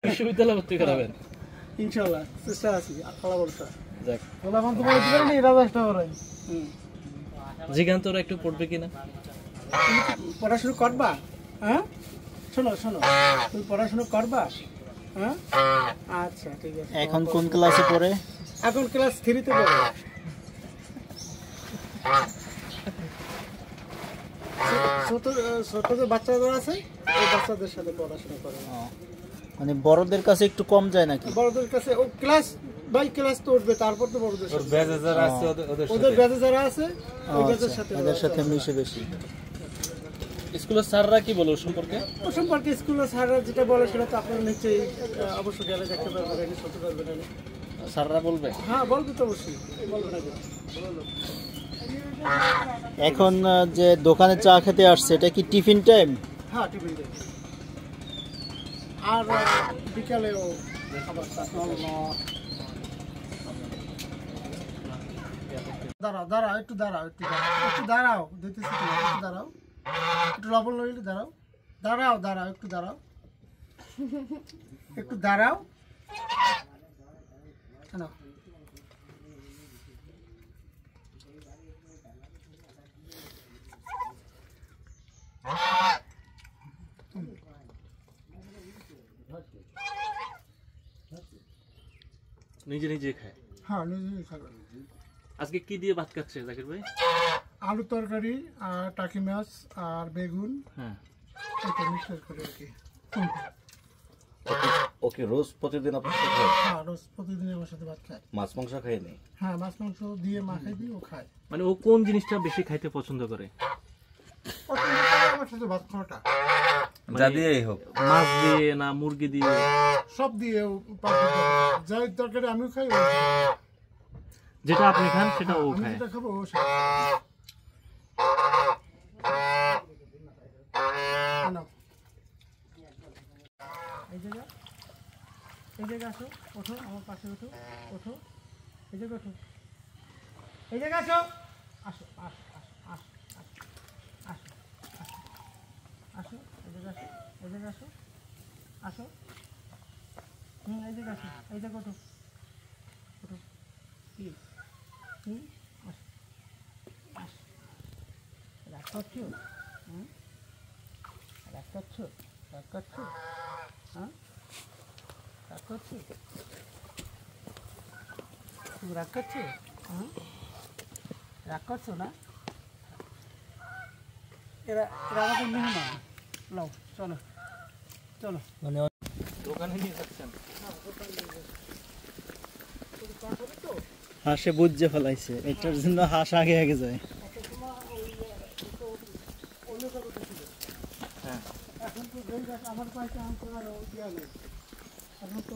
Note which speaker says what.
Speaker 1: বিশ্ববিদ্যালয়ে ভর্তি করাবেন
Speaker 2: ইনশাআল্লাহ, চেষ্টা আছি আল্লাহ ভরসা।
Speaker 1: যাক,
Speaker 2: ওলা বন্ধ করে দিবেন নি রাজা করে।
Speaker 1: জিগান তোরা একটু পড়বে কিনা?
Speaker 2: পড়াশোনা করবা? হ্যাঁ, শোনো শোনো, তুমি পড়াশোনা করবা? হ্যাঁ, আচ্ছা ঠিক আছে।
Speaker 3: এখন কোন ক্লাসে পড়ে?
Speaker 2: এখন ক্লাস 3 তে পড়ে। ছোট ছোট যে বাচ্চারা আছে ওই বাচ্চাদের সাথে পড়াশোনা করে।
Speaker 3: মানে বড়দের কাছে একটু কম যায় নাকি?
Speaker 2: বড়দের কাছে ও ক্লাস বাই ক্লাস তো উঠবে, তারপর তো বড়দের সাথে
Speaker 1: ব্যাচে যারা আছে
Speaker 2: ওদের ব্যাচে যারা আছে ওই ব্যাচের সাথে
Speaker 3: ওদের সাথে মিশে বেশি।
Speaker 1: স্কুলের স্যাররা কি বলে ওর সম্পর্কে?
Speaker 2: ও সম্পর্কে স্কুলের স্যাররা যেটা বলে সেটা তো আপনারা নিশ্চয়ই অবশ্যই গেলে দেখতে পারবেন, এটা সত্যি পারবেন।
Speaker 1: স্যাররা বলবে?
Speaker 2: হ্যাঁ বলবে তো, অবশ্যই বলবে না কেন।
Speaker 3: এখন যে দোকানে চা খেতে আসছে এটা কি টিফিন টাইম?
Speaker 2: হ্যাঁ টিফিন টাইম, আর বিকালেও খাবার চা। দাঁড়াও দাঁড়াও একটু দাঁড়াও, একটু দাঁড়াও দিতেছি, একটু দাঁড়াও, একটু লবণ লইলে দাঁড়াও, দাঁড়াও দাঁড়াও একটু দাঁড়াও, একটু দাঁড়াও। কেন
Speaker 1: নিজে নিজে খায়?
Speaker 2: হ্যাঁ নিজেই খাবেন।
Speaker 1: আজকে কি দিয়ে ভাত খাচ্ছে জাকির ভাই?
Speaker 2: আলু তরকারি আর টাকি মাছ আর বেগুন,
Speaker 1: হ্যাঁ,
Speaker 2: এটা মিক্সচার করে আর কি।
Speaker 4: ওকে রোজ প্রতিদিন আপনার সাথে খায়?
Speaker 2: হ্যাঁ রোজ প্রতিদিন আমার সাথে ভাত খায়।
Speaker 4: মাছ মাংস খায়নি?
Speaker 2: হ্যাঁ মাছ মাংস দিয়ে মাখাই দিয়ে ও খায়।
Speaker 1: মানে ও কোন জিনিসটা বেশি খাইতে পছন্দ করে?
Speaker 2: পছন্দ করে আমার সাথে ভাত খাওয়াটা।
Speaker 4: যা দিয়েই হোক,
Speaker 1: মাছ দিয়ে না মুরগি দিয়ে?
Speaker 2: সব দিয়ে ও পারফেক্ট হবে। যাই তরকারি আমিও খাই, ও খায়।
Speaker 1: যেটা আপনি খান সেটা ও
Speaker 2: আমি
Speaker 1: খায়?
Speaker 2: যেটা খাবো ও সেটা খায়। নাও। এই জায়গা, এই জায়গা আসো, ওঠো আমার পাশে, ওঠো ওঠো, এই জায়গা ওঠো, এই জায়গা আসো, আসো আসো আসো আসো আসো আসো, এই জায়গা আসো, এই জায়গা আসো, আসো, এই জায়গা আসো, এই জায়গা ওঠো, ওঠো, কি আসো আসো, রাগ করছো? রাগ করছো? রাগ করছো? হ্যাঁ রাগ করছো? তুমি রাগ করছো? হ্যাঁ রাগ করছো না? এরা এরা আমাদের মেহমান। লাও চলো চলো।
Speaker 3: মানে
Speaker 1: দোকানে নিয়ে যাচ্ছেন?
Speaker 3: হাঁসে বুঝে ফেলাইছে, এটার জন্য হাঁস আগে আগে যায়।
Speaker 2: এখন তো আমার পাশে আমার দেওয়া নেই, এখন তো